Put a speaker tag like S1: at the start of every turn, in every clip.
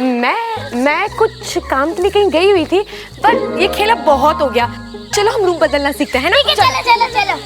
S1: मैं कुछ काम के लिए कहीं गई हुई थी, पर ये खेला बहुत हो गया। चलो हम रूम बदलना सीखते हैं ना।
S2: ठीक है, चलो चलो चलो।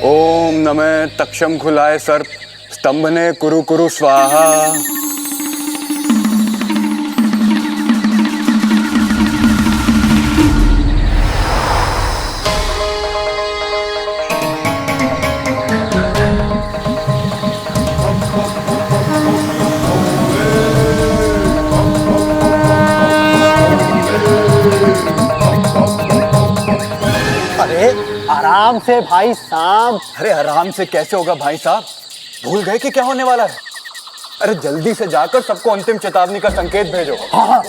S3: ओम नमः तक्षम खुलाए सर्प स्तंभने कुरु कुरु स्वाहा।
S4: अरे आराम से भाई साहब।
S3: अरे आराम से कैसे होगा भाई साहब, भूल गए कि क्या होने वाला है? अरे जल्दी से जाकर सबको अंतिम चेतावनी का संकेत भेजो।
S4: हाँ।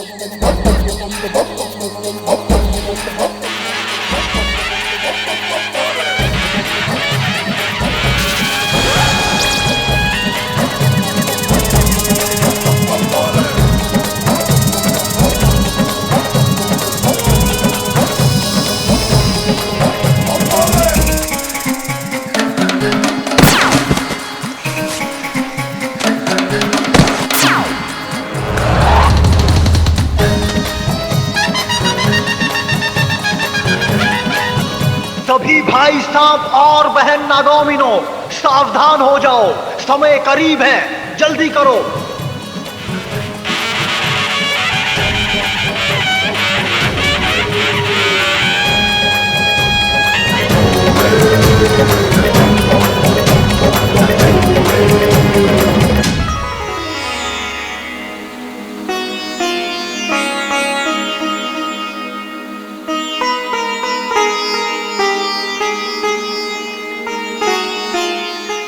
S5: सभी भाई साहब और बहन नागोमिनो सावधान हो जाओ, समय करीब है, जल्दी करो।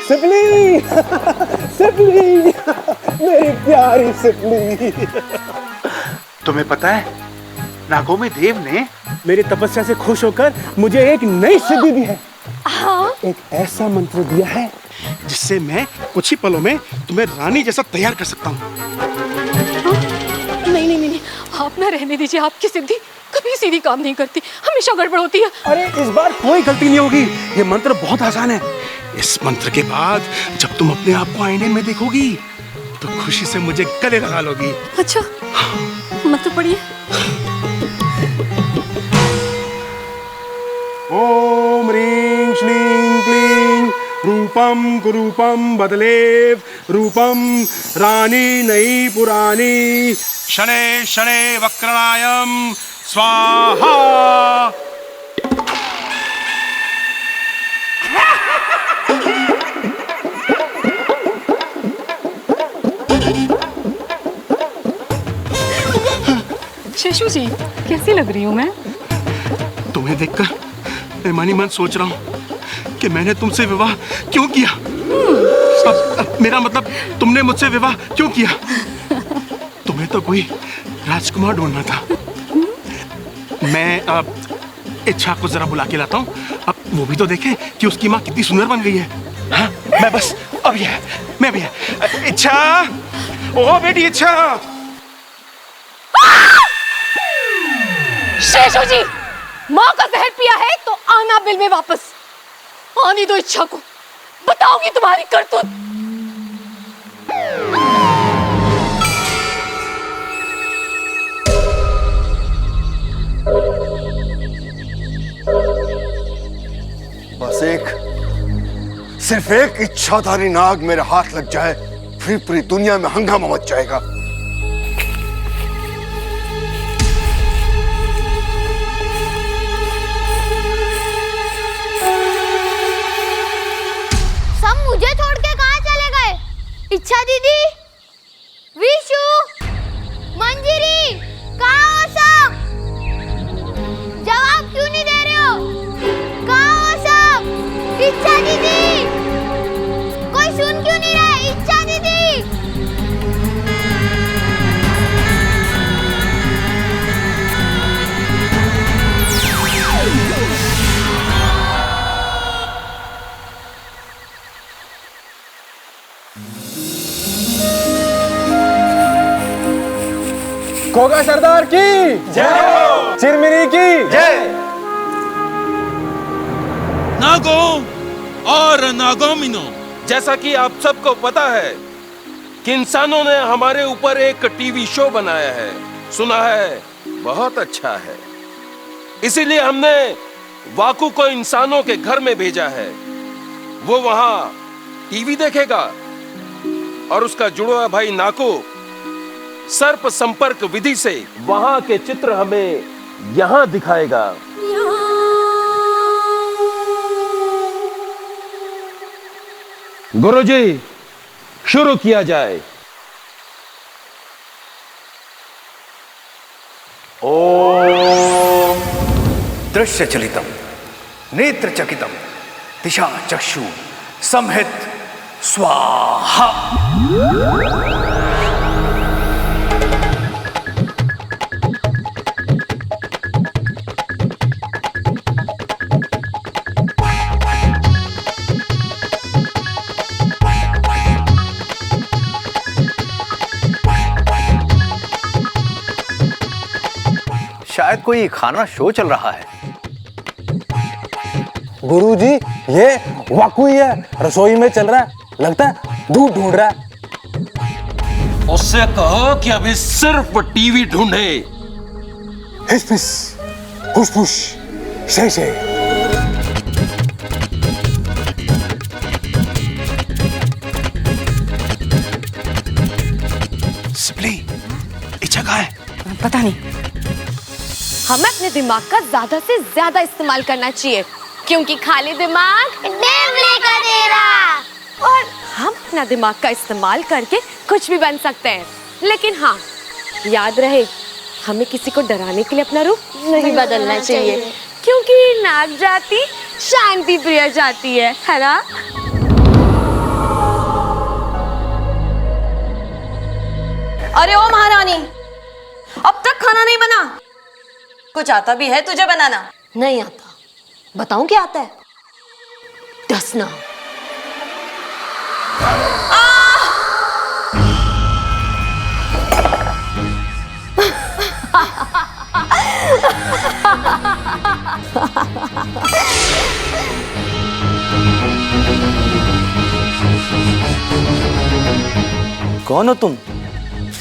S4: सिपली सिपली मेरी प्यारी सिपली।
S5: तुम्हें पता है, नागोमी देव ने
S4: मेरी तपस्या से खुश होकर मुझे एक नई सिद्धि दी है।
S1: हाँ?
S4: एक ऐसा मंत्र दिया है जिससे मैं कुछ ही पलों में तुम्हें रानी जैसा तैयार कर सकता हूँ।
S1: नहीं नहीं नहीं, आप ना रहने दीजिए। आपकी सिद्धि कभी सीधी काम नहीं करती, हमेशा गड़बड़ होती है।
S4: अरे इस बार कोई गलती नहीं होगी, ये मंत्र बहुत आसान है। इस मंत्र के बाद जब तुम अपने आप को आईने में देखोगी तो खुशी से मुझे गले लगा लोगी।
S1: अच्छा, मंत्र पढ़िए।
S4: ओम ह्रीं श्लीं क्लीं रूपम कुरूपम बदलेव रूपम रानी नई पुरानी शनैः शनैः वक्रणायं स्वाहा।
S1: शेषू जी, कैसी लग रही हूँ मैं?
S4: तुम्हें देखकर मैं मन ही मन सोच रहा हूँ कि मैंने तुमसे विवाह क्यों किया। मेरा मतलब तुमने मुझसे विवाह क्यों किया। तुम्हें तो कोई राजकुमार ढूंढना था। मैं अब इच्छा को जरा बुला के लाता हूँ, अब वो भी तो देखे कि उसकी माँ कितनी सुंदर बन गई है। हाँ, मैं बस अब ये मैं भी है। इच्छा, ओ बेटी इच्छा।
S1: शेषू जी, माँ का जहर पिया है तो आना बिल में वापस। आने दो इच्छा को, बताऊंगी तुम्हारी करतूत।
S6: बस सिर्फ एक इच्छाधारी नाग मेरे हाथ लग जाए, फिर पूरी दुनिया में हंगामा मच जाएगा।
S2: सब मुझे छोड़ के कहाँ चले गए? इच्छा दीदी, विशु, मंजरी, कहाँ हो सब? जवाब क्यों नहीं दे रहे हो? कहाँ हो सब?
S3: खोगा सरदार की जय, चिरमिरी की जय।
S7: नागो और नागोमिनो, जैसा कि आप सबको पता है कि इंसानों ने हमारे ऊपर एक टीवी शो बनाया है, सुना है बहुत अच्छा है। इसीलिए हमने वाकू को इंसानों के घर में भेजा है। वो वहां टीवी देखेगा और उसका जुड़वा भाई नाको सर्प संपर्क विधि से वहां के चित्र हमें यहां दिखाएगा। गुरुजी, शुरू किया जाए।
S6: ओम दृश्य चलितम नेत्र चकितम दिशा चक्षु संहित स्वाहा। शायद कोई खाना शो चल रहा है।
S3: गुरुजी, ये वाकू ही है, रसोई में चल रहा है, लगता है दूध ढूंढ रहा है।
S7: उससे कहो कि अभी सिर्फ टीवी ढूंढे।
S3: हिस फिस, हुश फुश, शे शे।
S4: सिपली, इच्छा कहाँ है?
S1: पता नहीं। हमें अपने दिमाग का ज्यादा से ज्यादा इस्तेमाल करना चाहिए, क्योंकि खाली दिमाग
S2: डेवले का डेरा।
S1: और हम अपना दिमाग का इस्तेमाल करके कुछ भी बन सकते हैं। लेकिन हाँ, याद रहे, हमें किसी को डराने के लिए अपना रूप नहीं बदलना चाहिए, क्योंकि नाग जाति शांति प्रिय जाति है ना?
S8: अरे ओ महारानी, अब तक खाना नहीं बना? कुछ आता भी है तुझे बनाना?
S1: नहीं आता। बताऊं क्या आता है? डसना।
S9: कौन हो तुम?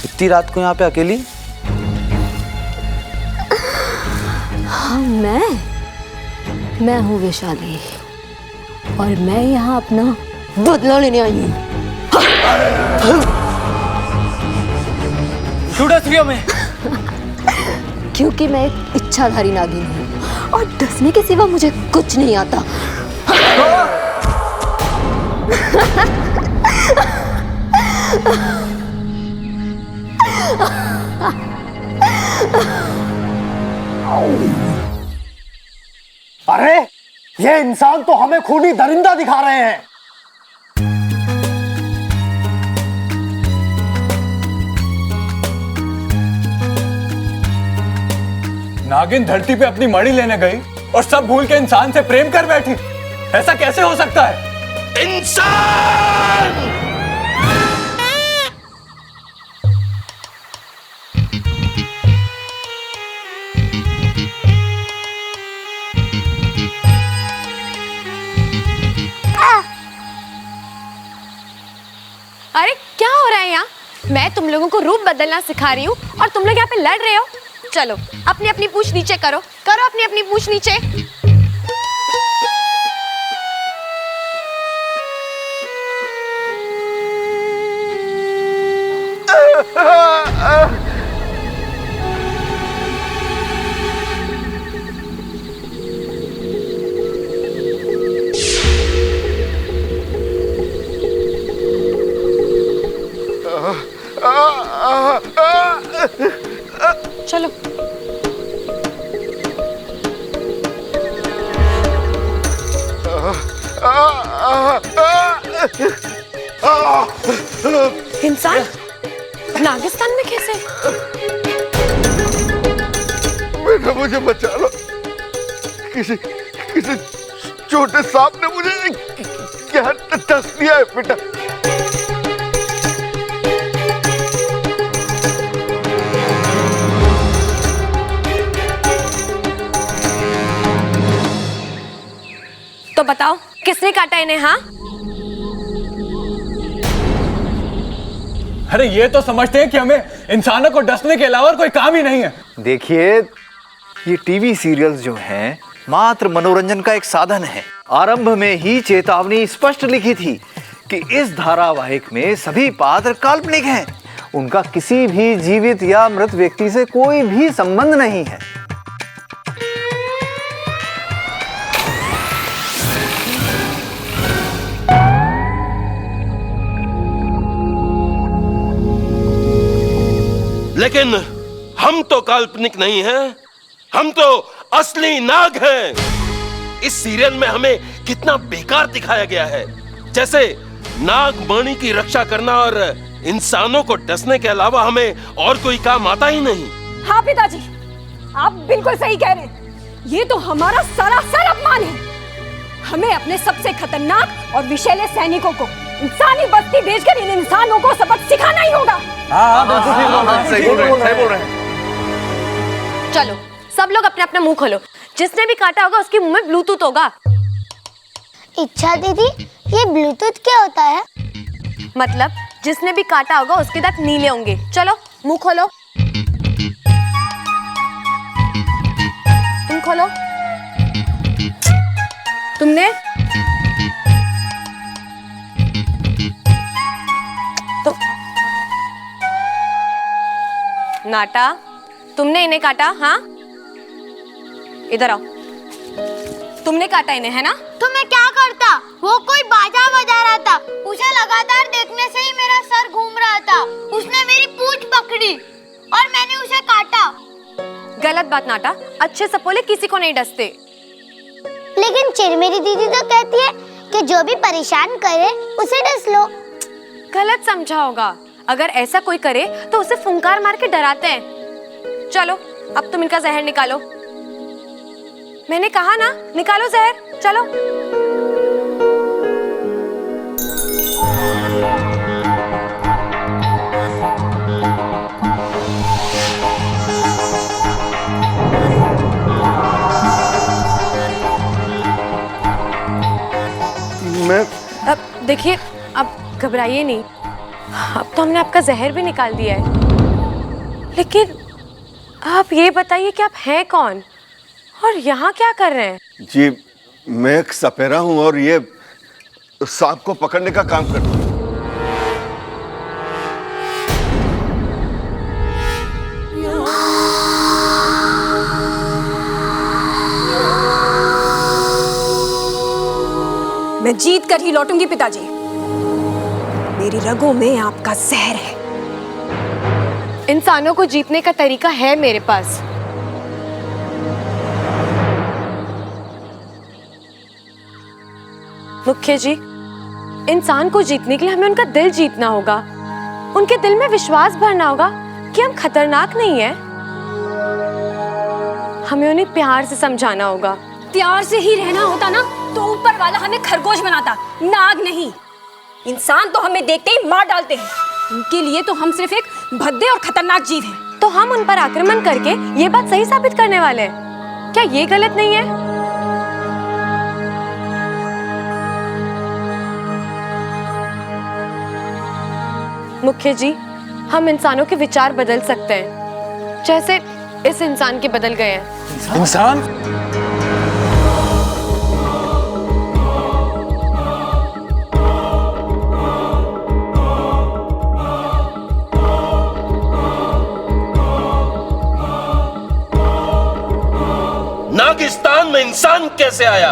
S9: इतनी रात को यहाँ पे अकेली?
S1: हाँ, मैं हूँ वैशाली, और मैं यहाँ अपना बदला लेने आई हूँ।
S9: में
S1: क्योंकि मैं एक इच्छाधारी नागिन हूँ, और डसने के सिवा मुझे कुछ नहीं आता।
S5: अरे, ये इंसान तो हमें खूनी दरिंदा दिखा रहे हैं।
S3: नागिन धरती पे अपनी मणि लेने गई और सब भूल के इंसान से प्रेम कर बैठी। ऐसा कैसे हो सकता है?
S7: इंसान!
S1: अरे क्या हो रहा है यहाँ? मैं तुम लोगों को रूप बदलना सिखा रही हूँ और तुम लोग यहाँ पे लड़ रहे हो। चलो अपनी अपनी पूंछ नीचे करो, करो अपनी अपनी पूंछ नीचे। चलो इंसान नागिस्तान में कैसे?
S6: बेटा मुझे बचा लो, किसी छोटे सांप ने मुझे क्या डस दिया है बेटा।
S1: तो बताओ किसने काटा इन्हें? हाँ,
S3: अरे ये तो समझते हैं कि हमें इंसानों को डसने के अलावा और कोई काम ही नहीं है।
S10: देखिए, ये टीवी सीरियल्स जो हैं मात्र मनोरंजन का एक साधन है। आरंभ में ही चेतावनी स्पष्ट लिखी थी कि इस धारावाहिक में सभी पात्र काल्पनिक हैं, उनका किसी भी जीवित या मृत व्यक्ति से कोई भी संबंध नहीं है।
S7: लेकिन हम तो काल्पनिक नहीं हैं, हम तो असली नाग हैं। इस सीरियल में हमें कितना बेकार दिखाया गया है, जैसे नाग मणि की रक्षा करना और इंसानों को डसने के अलावा हमें और कोई काम आता ही नहीं।
S11: हाँ पिताजी, आप बिल्कुल सही कह रहे हैं। ये तो हमारा सरासर अपमान है। हमें अपने सबसे खतरनाक और विषैले सैनिकों को इंसानी बस्ती भेजकर इन इंसानों को सबक सिखाना ही होगा।
S10: सही बोल रहे हैं।
S1: चलो सब लोग अपने अपने मुंह खोलो। जिसने भी काटा होगा उसके मुंह में ब्लूटूथ होगा।
S2: इच्छा दीदी, ये ब्लूटूथ क्या होता है?
S1: मतलब जिसने भी काटा होगा उसके दांत नीले होंगे। चलो मुंह खोलो। तुम खोलो। तुमने तो नाटा, तुमने इन्हें काटा? हाँ, इधर आओ। तुमने काटा इन्हें, है ना?
S2: तो मैं क्या करता? वो कोई बाजा बजा रहा था, उसे लगातार देखने से ही मेरा सर घूम रहा था। उसने मेरी पूंछ पकड़ी और मैंने उसे काटा।
S1: गलत बात नाटा, अच्छे सपोले किसी को नहीं डसते।
S2: लेकिन चिरमेरी दीदी तो कहती है कि जो भी परेशान करे उसे डस लो।
S1: गलत समझा होगा। अगर ऐसा कोई करे तो उसे फुंकार मार के डराते हैं। चलो अब तुम इनका जहर निकालो। मैंने कहा ना, निकालो जहर। चलो।
S6: मैं
S1: अब देखिए, अब घबराइए नहीं। अब तो हमने आपका जहर भी निकाल दिया है। लेकिन आप ये बताइए कि आप हैं कौन और यहाँ क्या कर रहे हैं?
S6: जी, मैं एक सपेरा हूं और ये सांप को पकड़ने का काम करता हूं।
S11: मैं जीत कर ही लौटूंगी पिताजी। मेरी रगों में आपका जहर है।
S1: इंसानों को जीतने का तरीका है मेरे पास। मुख्य जी, इंसान को जीतने के लिए हमें उनका दिल जीतना होगा। उनके दिल में विश्वास भरना होगा कि हम खतरनाक नहीं हैं। हमें उन्हें प्यार से समझाना होगा।
S11: प्यार से ही रहना होता ना तो ऊपर वाला हमें खरगोश बनाता, नाग नहीं। इंसान तो हमें देखते ही मार डालते हैं। उनके लिए तो हम सिर्फ एक भद्दे और खतरनाक जीव हैं।
S1: तो हम उन पर आक्रमण करके ये बात सही साबित करने वाले हैं। क्या ये गलत नहीं है? मुख्य जी, हम इंसानों के विचार बदल सकते हैं, जैसे इस इंसान के बदल गए हैं।
S3: इंसान?
S7: नागिस्तान में इंसान कैसे आया?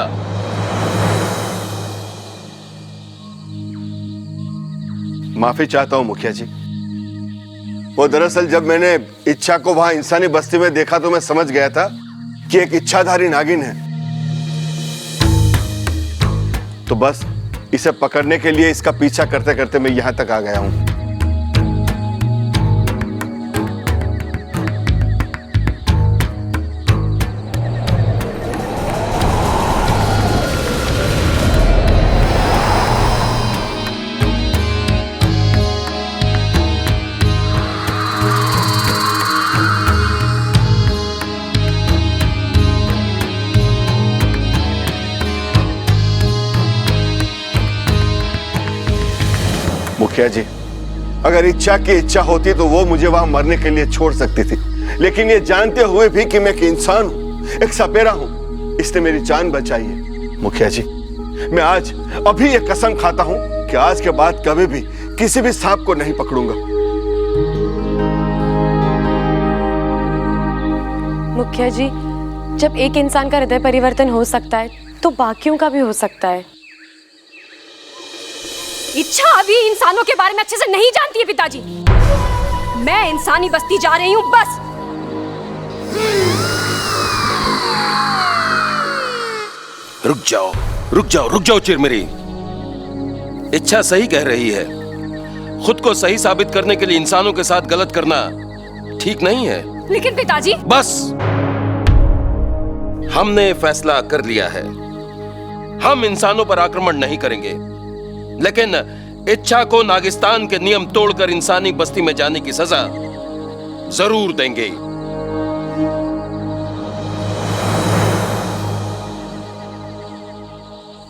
S6: माफी चाहता हूं मुखिया जी। वो दरअसल जब मैंने इच्छा को वहां इंसानी बस्ती में देखा तो मैं समझ गया था कि एक इच्छाधारी नागिन है। तो बस इसे पकड़ने के लिए इसका पीछा करते करते मैं यहां तक आ गया हूं। मुखिया जी, अगर इच्छा की इच्छा होती तो वो मुझे वहां मरने के लिए छोड़ सकती थी, लेकिन ये जानते हुए भी कि मैं एक इंसान हूं, एक सपेरा हूं, इसने मेरी जान बचाई है। मुखिया जी, मैं आज अभी ये कसम खाता हूं कि आज के बाद कभी भी किसी भी सांप को नहीं पकड़ूंगा।
S1: मुखिया जी, जब एक इंसान का हृदय परिवर्तन हो सकता है तो बाकियों का भी हो सकता है।
S11: इच्छा अभी इंसानों के बारे में अच्छे से नहीं जानती है पिताजी। मैं इंसानी बस्ती जा रही हूँ बस।
S7: रुक जाओ, रुक जाओ, रुक जाओ चिरमिरी। इच्छा सही कह रही है। खुद को सही साबित करने के लिए इंसानों के साथ गलत करना ठीक नहीं है।
S11: लेकिन पिताजी,
S7: बस, हमने फैसला कर लिया है। हम इंसानों पर आक्रमण नहीं करेंगे, लेकिन इच्छा को नागिस्तान के नियम तोड़कर इंसानी बस्ती में जाने की सजा जरूर देंगे।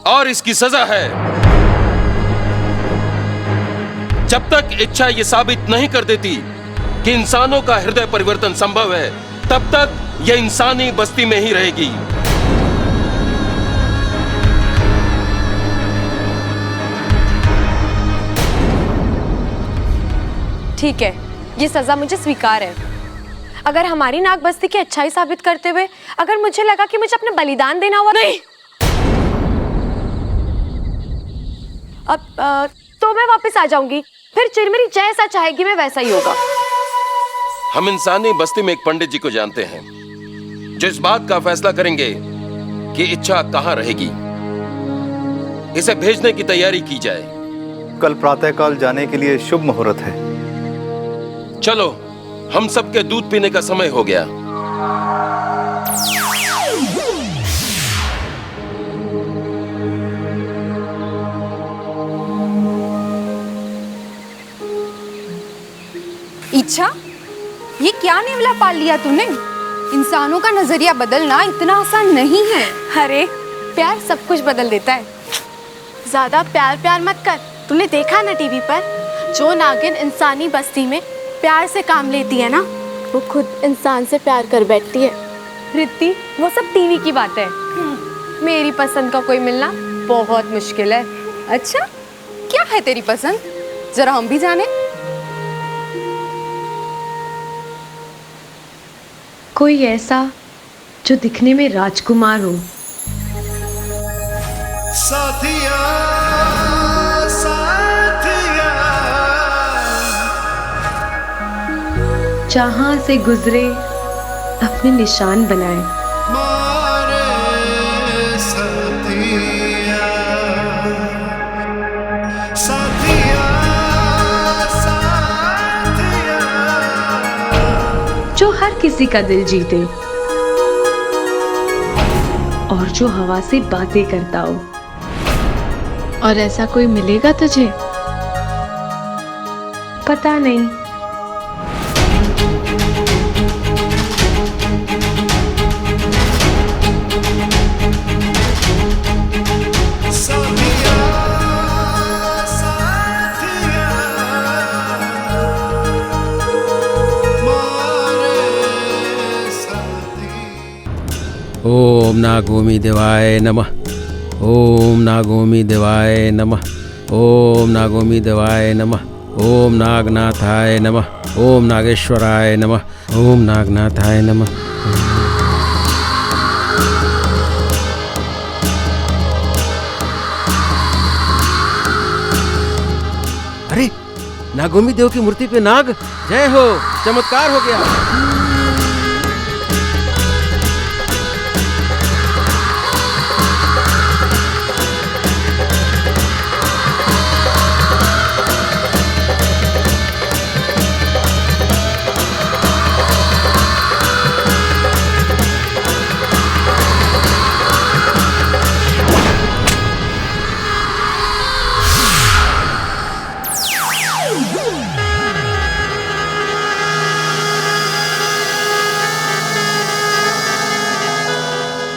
S7: और इसकी सजा है, जब तक इच्छा यह साबित नहीं कर देती कि इंसानों का हृदय परिवर्तन संभव है, तब तक यह इंसानी बस्ती में ही रहेगी।
S1: ठीक है, ये सजा मुझे स्वीकार है। अगर हमारी नाग बस्ती की अच्छाई साबित करते हुए अगर मुझे लगा कि मुझे अपना बलिदान देना हुआ, नहीं, अब तो मैं वापस आ जाऊंगी। फिर चिरमिरी जैसा चाहेगी मैं वैसा ही होगा।
S7: हम इंसानी बस्ती में एक पंडित जी को जानते हैं जो इस बात का फैसला करेंगे कि इच्छा कहां रहेगी। इसे भेजने की तैयारी की जाए।
S10: कल प्रातःकाल जाने के लिए शुभ मुहूर्त है।
S7: चलो, हम सबके दूध पीने का समय हो गया।
S12: इच्छा, ये क्या नेवला पाल लिया तूने? इंसानों का नजरिया बदलना इतना आसान नहीं है।
S1: अरे, प्यार सब कुछ बदल देता है। ज्यादा प्यार प्यार मत कर। तूने देखा ना टीवी पर, जो नागिन इंसानी बस्ती में प्यार से काम लेती है ना, वो खुद इंसान से प्यार कर बैठती है। रित्ती, वो सब टीवी की बात है। मेरी पसंद का कोई मिलना बहुत मुश्किल है।
S12: अच्छा, क्या है तेरी पसंद? जरा हम भी जाने।
S1: कोई ऐसा जो दिखने में राजकुमार हो।
S13: साथिया, साथिया,
S1: जहां से गुजरे अपने निशान बनाए।
S13: मारे साथिया, साथिया, साथिया,
S1: जो हर किसी का दिल जीते और जो हवा से बातें करता हो। और ऐसा कोई मिलेगा तुझे? पता नहीं।
S7: ओम नागोमी देवाय नमः। ओम नागोमी देवाय नमः। ओम नागोमी देवाय नमः। ओम नागनाथाय नमः। ओम नागेश्वराय नमः। ओम नागनाथाय नमः। अरे, नागोमी देव की मूर्ति पे नाग, जय हो, चमत्कार हो गया।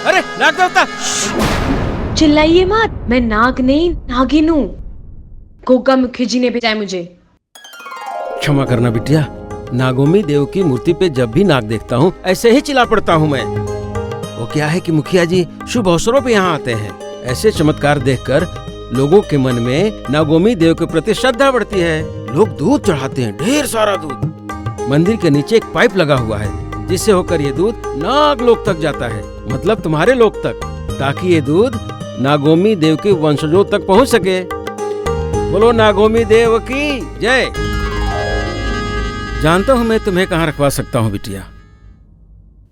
S7: अरे, नाग देवता!
S1: चिल्लाइए मत, मैं नाग नहीं नागिन हूँ। गोगा मुखी जी ने भेजा है मुझे।
S7: क्षमा करना बिटिया, नागोमी देव की मूर्ति पे जब भी नाग देखता हूँ ऐसे ही चिल्ला पड़ता हूँ मैं। वो क्या है कि मुखिया जी शुभ अवसरों पे यहाँ आते हैं, ऐसे चमत्कार देखकर लोगों के मन में नागोमी देव के प्रति श्रद्धा बढ़ती है। लोग दूध चढ़ाते हैं, ढेर सारा दूध। मंदिर के नीचे एक पाइप लगा हुआ है जिससे होकर ये दूध नाग लोक तक जाता है, मतलब तुम्हारे लोक तक, ताकि ये दूध नागोमी देव के वंशजों तक पहुँच सके। बोलो नागोमी देव की जय। जानता हूँ मैं तुम्हें कहाँ रखवा सकता हूँ बिटिया।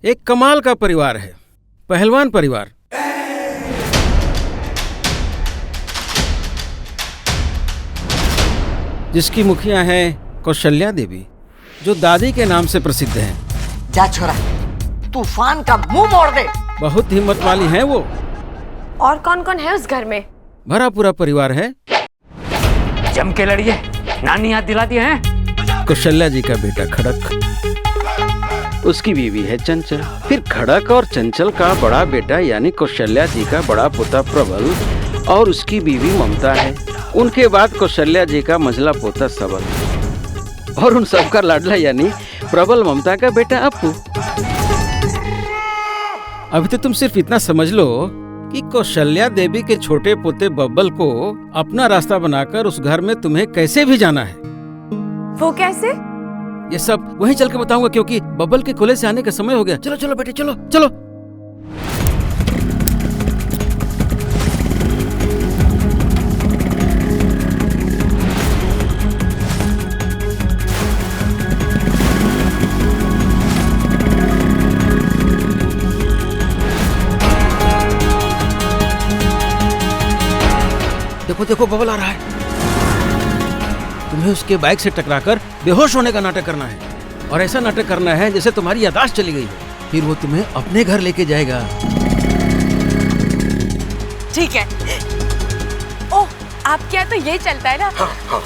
S7: एक कमाल का परिवार है, पहलवान परिवार। जिसकी मुखिया है कौशल्या देवी, जो दादी के नाम से प्रसिद्ध हैं।
S14: जा छोरा, तूफान का मुंह मोड़ दे।
S7: बहुत हिम्मत वाली हैं वो।
S1: और कौन कौन है उस घर में?
S7: भरा पूरा परिवार है।
S15: जम के लड़िए, नानी याद दिला दिए हैं।
S7: कौशल्या जी का बेटा खड़क, उसकी बीवी है चंचल, फिर खड़क और चंचल का बड़ा बेटा यानी कौशल्या जी का बड़ा पोता प्रबल और उसकी बीवी ममता है। उनके बाद कौशल्या जी का मंझला पोता सबल और उन सबका लाडला यानी प्रबल ममता का बेटा अपू। अभी तो तुम सिर्फ इतना समझ लो कि कौशल्या देवी के छोटे पोते बब्बल को अपना रास्ता बनाकर उस घर में तुम्हें कैसे भी जाना है।
S1: वो कैसे?
S7: ये सब वहीं चल के बताऊंगा, क्योंकि बब्बल के कॉलेज से आने का समय हो गया। चलो चलो बेटे, चलो चलो। देखो देखो बबल आ रहा है। तुम्हें उसके बाइक से टकराकर बेहोश होने का नाटक करना है, और ऐसा नाटक करना है जैसे तुम्हारी याददाश्त चली गई हो। फिर वो तुम्हें अपने घर लेके जाएगा।
S1: ठीक है। ओह, आपके यहाँ तो ये चलता है ना?
S14: हाँ, हाँ।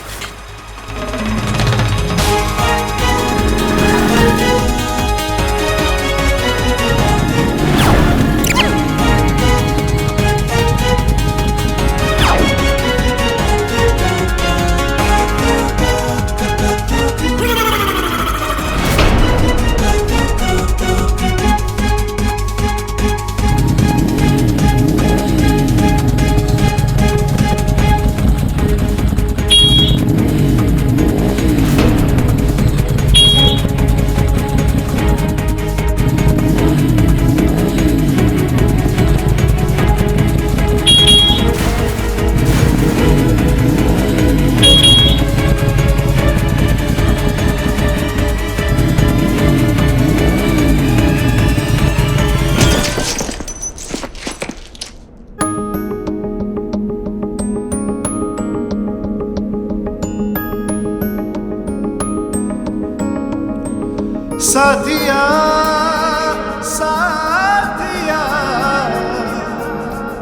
S13: साथिया साथिया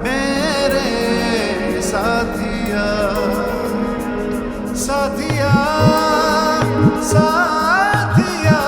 S13: मेरे साथिया साथिया साथिया